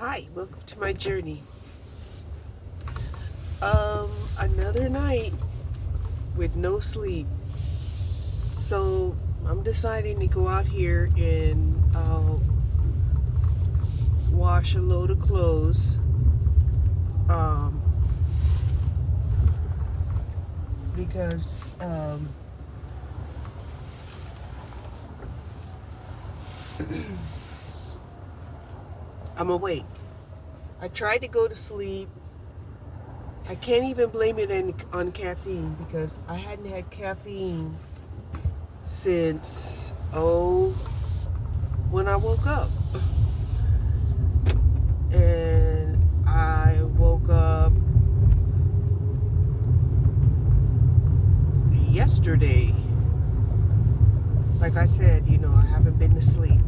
Hi, welcome to my journey. Another night with no sleep. So I'm deciding to go out here and wash a load of clothes. Because I'm awake. I tried to go to sleep. I can't even blame it on caffeine because I hadn't had caffeine since when I woke up. And I woke up yesterday. Like I said, I haven't been to sleep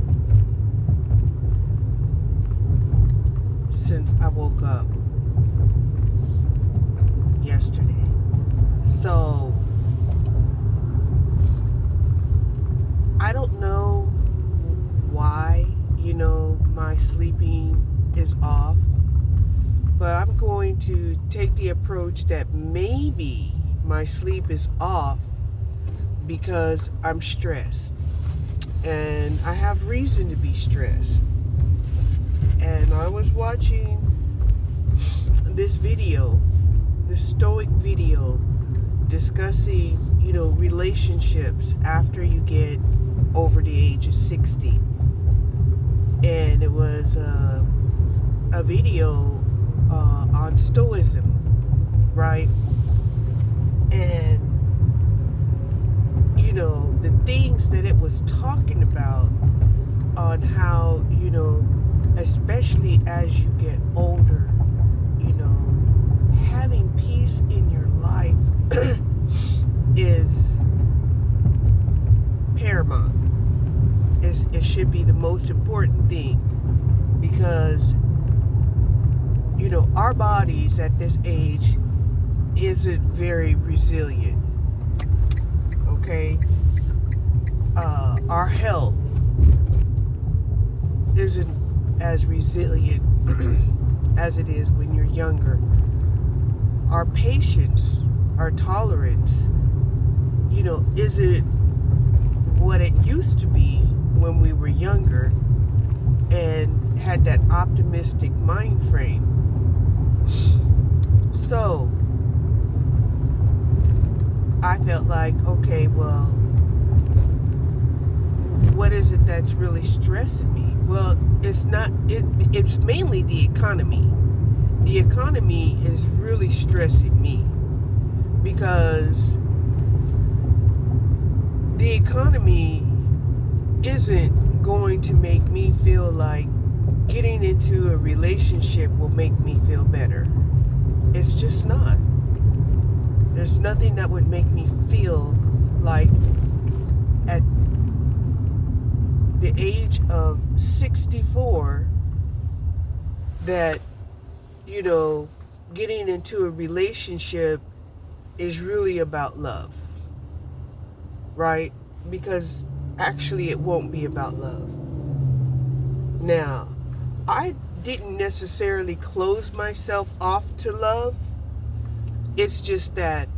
since I woke up yesterday. So I don't know why, my sleeping is off, but I'm going to take the approach that maybe my sleep is off because I'm stressed. And I have reason to be stressed. And I was watching this video, this stoic video discussing, relationships after you get over the age of 60. And it was a video on stoicism, right? And, the things that it was talking about on how, especially as you get older, having peace in your life is paramount. It should be the most important thing because, our bodies at this age isn't very resilient, okay? Our health isn't as resilient as it is when you're younger. Our patience, our tolerance, isn't what it used to be when we were younger and had that optimistic mind frame. So I felt like, okay, well, what is it that's really stressing me? Well, it's mainly the economy. The economy is really stressing me because the economy isn't going to make me feel like getting into a relationship will make me feel better. It's just not. There's nothing that would make me feel like at the age of 64 that, getting into a relationship is really about love, right? Because actually it won't be about love. Now, I didn't necessarily close myself off to love. It's just that,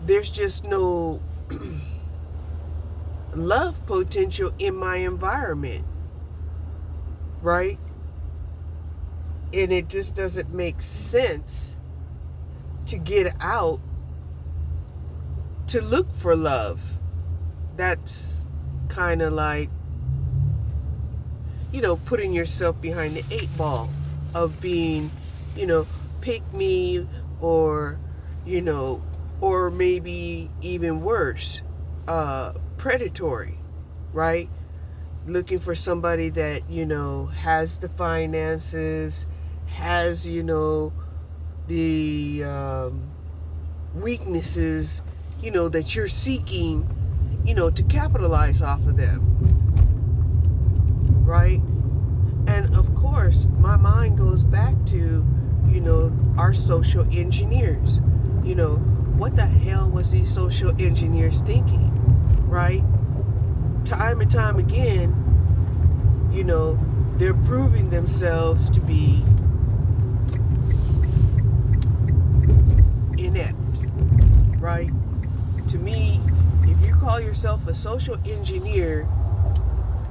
there's just no love potential in my environment, right? And it just doesn't make sense to get out to look for love. That's kind of like, putting yourself behind the 8 ball of being, pick me or, or maybe even worse, predatory, right? Looking for somebody that, has the finances, has, the weaknesses, that you're seeking, to capitalize off of them, right? And of course, my mind goes back to, our social engineers. What the hell was these social engineers thinking, right? Time and time again, they're proving themselves to be inept, right? To me, if you call yourself a social engineer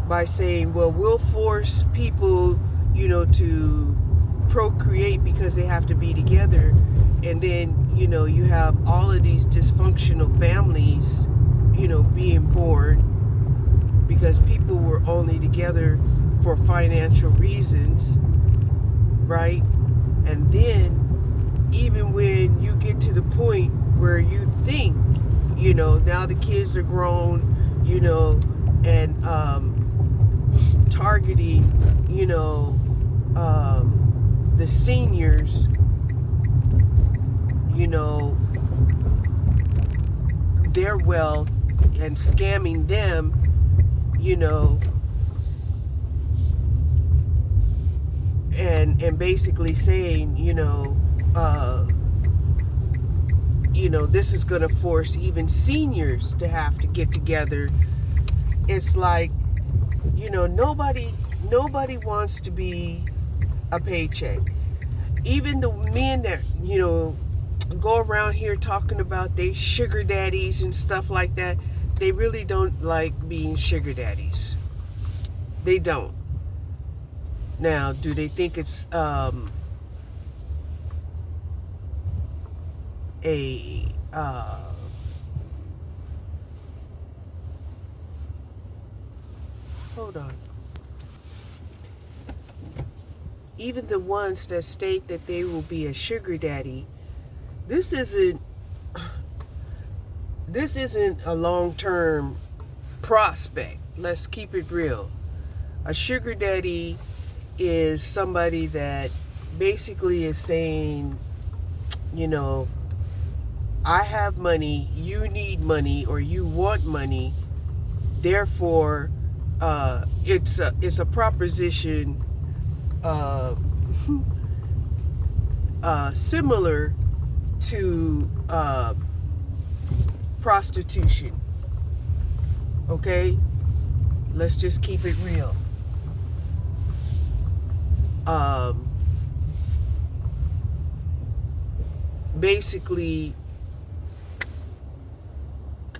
by saying, well, we'll force people, to procreate because they have to be together, and then, you have all of these dysfunctional families, being born because people were only together for financial reasons, right? And then even when you get to the point where you think, now the kids are grown, and targeting, the seniors, their wealth and scamming them, and basically saying, this is going to force even seniors to have to get together. It's like, nobody wants to be a paycheck. Even the men that, go around here talking about they sugar daddies and stuff like that, they really don't like being sugar daddies. They don't. Now, do they think it's hold on. Even the ones that state that they will be a sugar daddy, this isn't a long-term prospect. Let's keep it real. A sugar daddy is somebody that basically is saying, I have money, you need money, or you want money, therefore it's a proposition similar to prostitution. Okay? Let's just keep it real. Basically,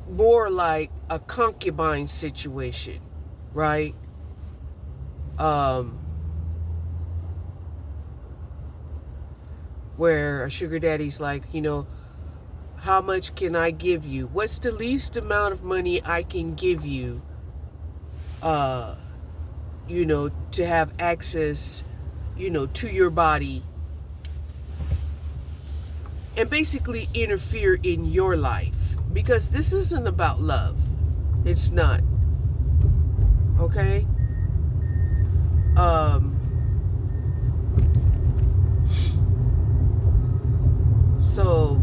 more like a concubine situation, right? Where a sugar daddy's like, how much can I give you? What's the least amount of money I can give you, to have access, to your body, and basically interfere in your life? Because this isn't about love. It's not. Okay? So,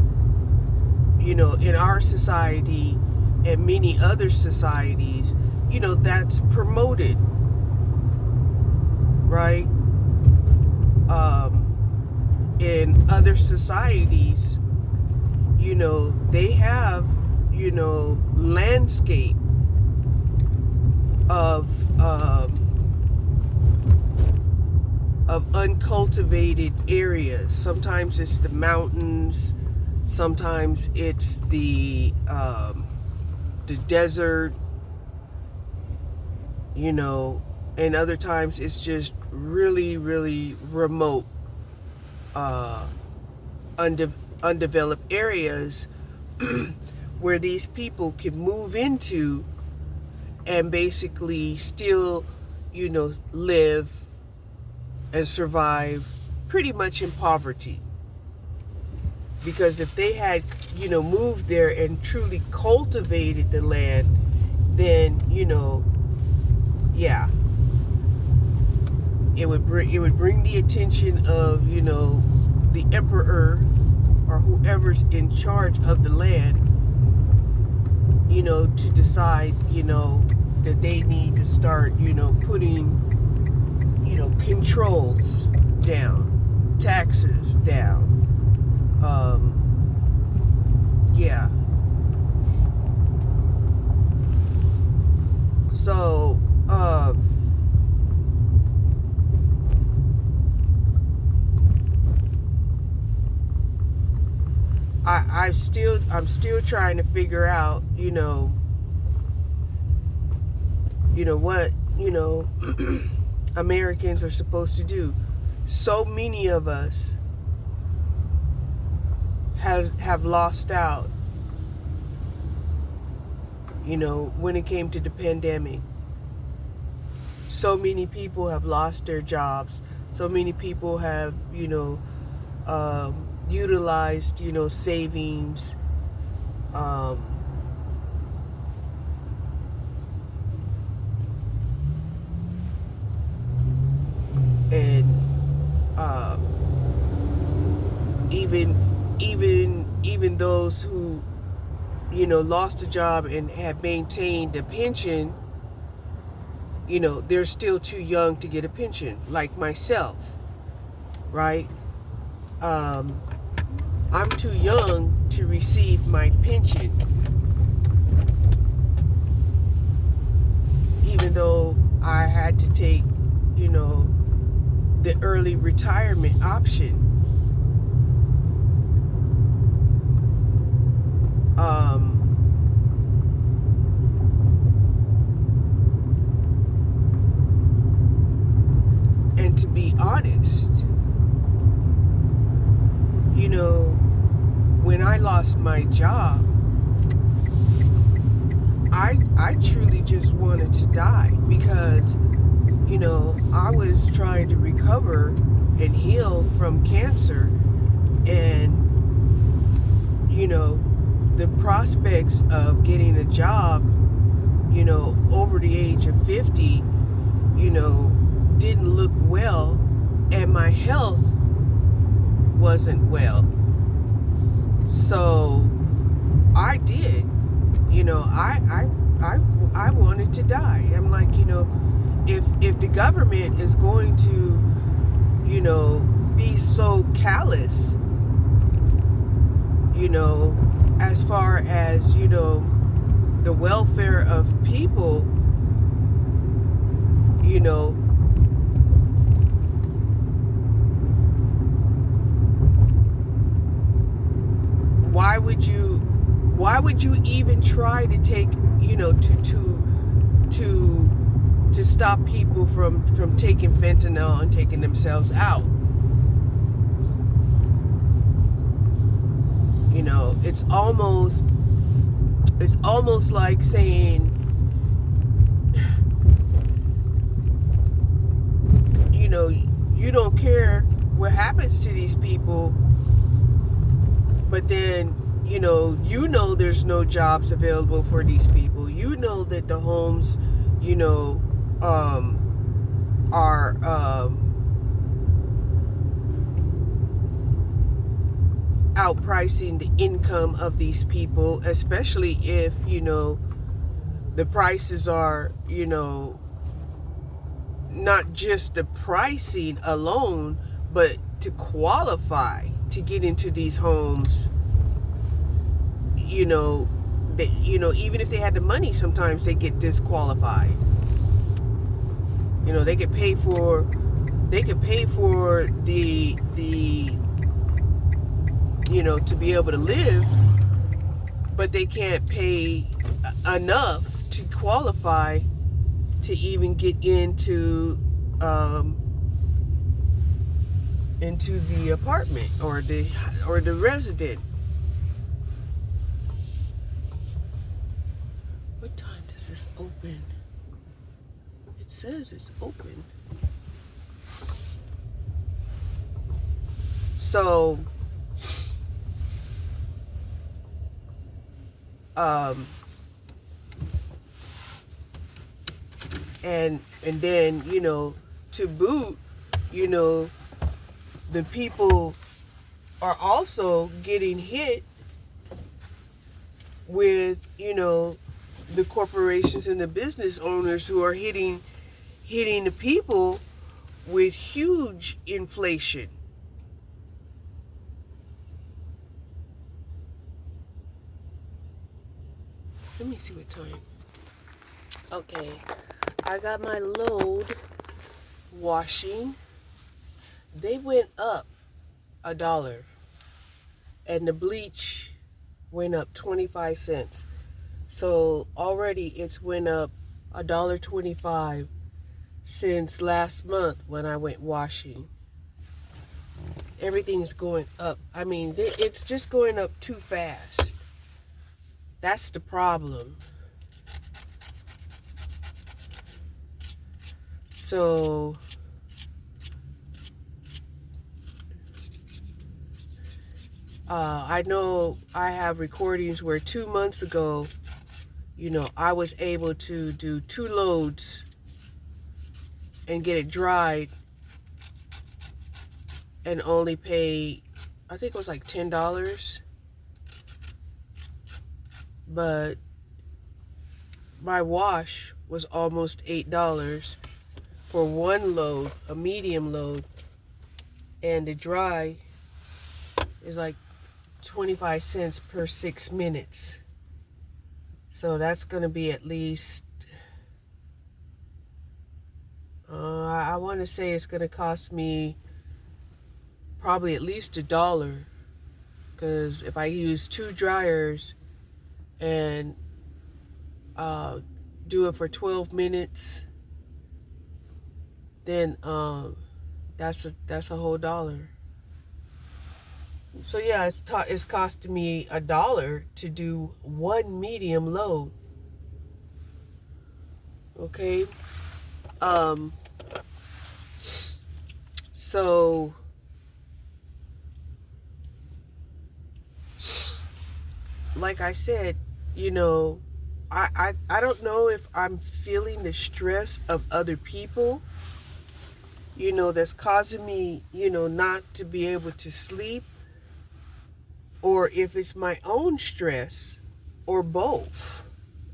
in our society and many other societies, that's promoted, right? In other societies, they have, landscape of uncultivated areas. Sometimes it's the mountains, sometimes it's the desert, and other times it's just really, really remote, undeveloped areas where these people can move into and basically still, live and survive pretty much in poverty. Because if they had, moved there and truly cultivated the land, then, yeah, it would bring the attention of, the emperor or whoever's in charge of the land, to decide, that they need to start, putting, controls down, taxes down. Yeah. So, I'm still trying to figure out, what, Americans are supposed to do. So many of us have lost out, when it came to the pandemic. So many people have lost their jobs. So many people have, utilized, savings, and even those who, lost a job and have maintained a pension, they're still too young to get a pension, like myself, right? I'm too young to receive my pension, even though I had to take, the early retirement option. And to be honest, when I lost my job, I truly just wanted to die, because, I was trying to recover and heal from cancer, and, the prospects of getting a job, over the age of 50, didn't look well, and my health wasn't well. So I did, I wanted to die. I'm like, if the government is going to, be so callous, as far as, the welfare of people, why would you even try to take, to stop people from taking fentanyl and taking themselves out? It's almost like saying, you don't care what happens to these people, but then, there's no jobs available for these people. That the homes, are outpricing the income of these people, especially if, the prices are, not just the pricing alone, but to qualify to get into these homes, that, even if they had the money, sometimes they get disqualified. They could pay for the to be able to live, but they can't pay enough to qualify to even get into the apartment or the resident. What time does this open? It says it's open. So and then, to boot, the people are also getting hit with, the corporations and the business owners who are hitting the people with huge inflation. Let me see what time. Okay, I got my load washing. They went up $1, and the bleach went up 25 cents. So already it's went up $1.25 since last month when I went washing. Everything's going up. I mean, it's just going up too fast. That's the problem. So I know I have recordings where 2 months ago, I was able to do 2 loads and get it dried and only pay, I think it was like $10. But my wash was almost $8 for 1 load, a medium load, and the dry is like 25 cents per 6 minutes. So that's going to be at least, I want to say it's going to cost me probably at least $1. Because if I use 2 dryers and do it for 12 minutes, then that's a whole $1. So yeah, it's costing me $1 to do 1 medium load. Okay. So like I said, I don't know if I'm feeling the stress of other people, that's causing me, not to be able to sleep, or if it's my own stress, or both.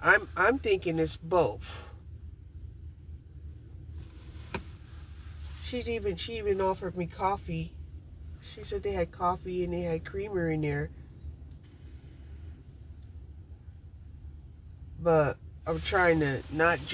I'm thinking it's both. She even offered me coffee. She said they had coffee and they had creamer in there. But I'm trying to not drink